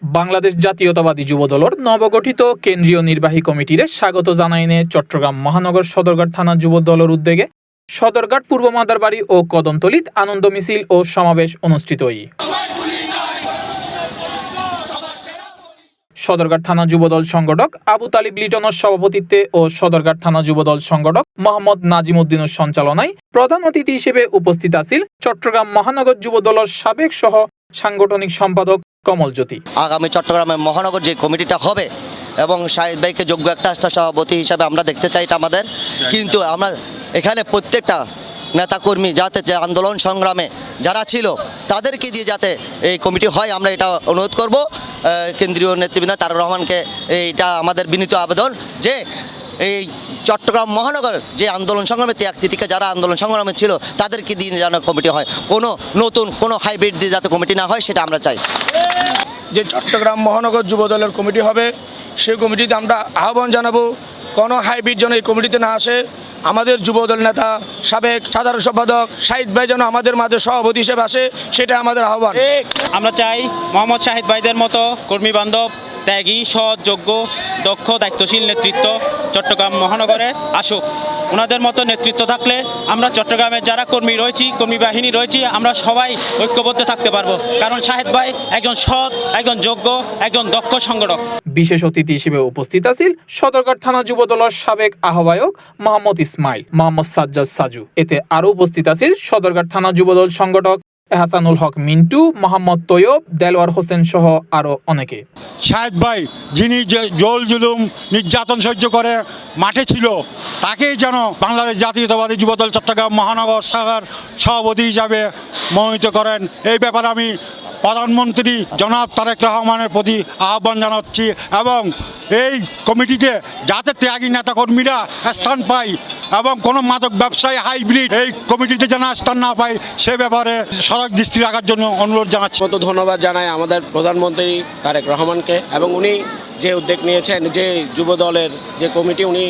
বাংলাদেশ জাতীয়তাবাদী যুবদলের নবগঠিত কেন্দ্রীয় নির্বাহী কমিটির স্বাগত জানাইনে চট্টগ্রাম মহানগর সদরঘাট থানা যুবদলের উদ্যোগে সদরঘাট পূর্ব মাদারবাড়ি ও কদমতলীত আনন্দ মিছিল ও সমাবেশ অনুষ্ঠিত হয়। সদরঘাট থানা যুবদল সংগঠক আবু তালিব লিটনের সভাপতিত্বে ও সদরঘাট থানা যুবদল সংগঠক মোহাম্মদ নাজিম উদ্দিনের সঞ্চালনায় প্রধান অতিথি হিসেবে উপস্থিত আছেন চট্টগ্রাম মহানগর যুবদলের সাবেক সহ সাংগঠনিক সম্পাদক কমল জ্যোতি। আগামী চট্টগ্রামের মহানগর যে কমিটিটা হবে এবং শাহিদ ভাইকে যোগ্য একটা সভাপতি হিসাবে আমরা দেখতে চাই এটা আমাদের, কিন্তু আমরা এখানে প্রত্যেকটা নেতাকর্মী যাতে যে আন্দোলন সংগ্রামে যারা ছিল তাদেরকে দিয়ে যাতে এই কমিটি হয় আমরা এটা অনুরোধ করব কেন্দ্রীয় নেতৃবৃন্দ তারেক রহমানকে। এইটা আমাদের বিনীত আবেদন যে এই চট্টগ্রাম মহানগর যে আন্দোলন সংগ্রামে ত্যাগ তিতিকে যারা আন্দোলন সংগ্রামে ছিল তাদেরকে দিয়ে যেন কমিটি হয়, কোনো নতুন কোনো হাইব্রিড দিয়ে যাতে কমিটি না হয় সেটা আমরা চাই। যে চট্টগ্রাম মহানগর যুবদলের কমিটি হবে সেই কমিটিতে আমরা আহ্বান জানাবো কোনো হাইব্রিড যেন এই কমিটিতে না আসে। আমাদের যুবদল নেতা সাবেক সাধারণ সম্পাদক শাহিদ ভাই যেন আমাদের মাঝে সভাপতি হিসেবে আসে, সেটা আমাদের আহ্বান। আমরা চাই মোহাম্মদ শাহিদ ভাইদের মতো কর্মী বান্ধব, ত্যাগী, সৎ, যোগ্য, দক্ষ, দায়িত্বশীল নেতৃত্ব চট্টগ্রাম মহানগরে আসুক। ওনাদের মতো নেতৃত্ব থাকলে আমরা চট্টগ্রামের যারা কর্মী রয়েছি, কর্মী বাহিনী রয়েছি, আমরা সবাই ঐক্যবদ্ধ থাকতে পারবো। কারণ শাহিদ ভাই একজন সৎ, একজন যোগ্য, একজন দক্ষ সংগঠক। বিশেষ অতিথি হিসেবে উপস্থিত আছেন সদরঘাট থানা যুবদলের সাবেক আহ্বায়ক মোহাম্মদ ইসমাইল, মোহাম্মদ সাজ্জাদ সাজু। এতে আরও উপস্থিত আছেন সদরঘাট থানা যুবদল সংগঠক এহসানুল হক মিন্টু, মোহাম্মদ তৈয়ব, দেলওয়ার হোসেন সহ আরও অনেকে। শাহেদ ভাই যিনি জল জুলুম নির্যাতন সহ্য করে মাঠে ছিল, তাকেই যেন বাংলাদেশ জাতীয়তাবাদী যুবদল চট্টগ্রাম মহানগর শাখার সভাপতি হিসাবে মনোনীত করেন। এই ব্যাপারে আমি প্রধানমন্ত্রী জনাব তারেক রহমানের প্রতি আহ্বান জানাচ্ছি এবং এই কমিটিতে যাতে ত্যাগী নেতাকর্মীরা স্থান পায় এবং কোনো মাদক ব্যবসায়ী হাইব্রিড এই কমিটিতে যেন স্থান না পায় সে ব্যাপারে সড়ক দৃষ্টি রাখার জন্য অনুরোধ জানাচ্ছি। কত ধন্যবাদ জানাই আমাদের প্রধানমন্ত্রী তারেক রহমানকে এবং উনি যে উদ্যোগ নিয়েছেন, যে যুবদলের যে কমিটি উনি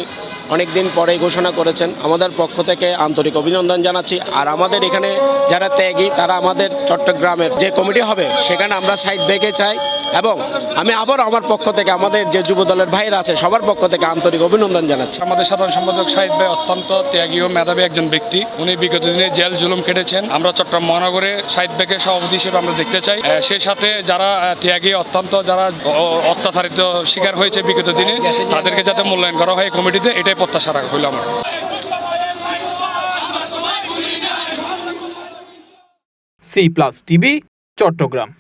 অনেক দিন পরেই ঘোষণা করেছেন, আমাদের পক্ষ থেকে আন্তরিক অভিনন্দন জানাচ্ছি। আর আমাদের এখানে যারা ত্যাগী তারা আমাদের চট্টগ্রামের যে কমিটি হবে সেখানে আমরা শাহিদ ভাইকে চাই এবং আমি আবার আমার পক্ষ থেকে আমাদের যে যুবদলের ভাইরা আছে সবার পক্ষ থেকে আন্তরিক অভিনন্দন জানাচ্ছি। আমাদের সাধারণ সম্পাদক শাহিদ ভাই অত্যন্ত ত্যাগী ও মেধাবী একজন ব্যক্তি। উনি বিগত দিনে জেল জুলুম কেটেছেন। আমরা চট্টগ্রাম মহানগরে শাহিদ ভাইকে সভাপতি হিসেবে আমরা দেখতে চাই। সেই সাথে যারা ত্যাগী অত্যন্ত যারা অত্যাচারিত শিকার হয়েছে বিগত দিনে তাদেরকে যাতে মূল্যায়ন করা হয় কমিটিতে, এটাই প্রত্যাশা রাখা হইল আমার। C+ TV, Chittagong.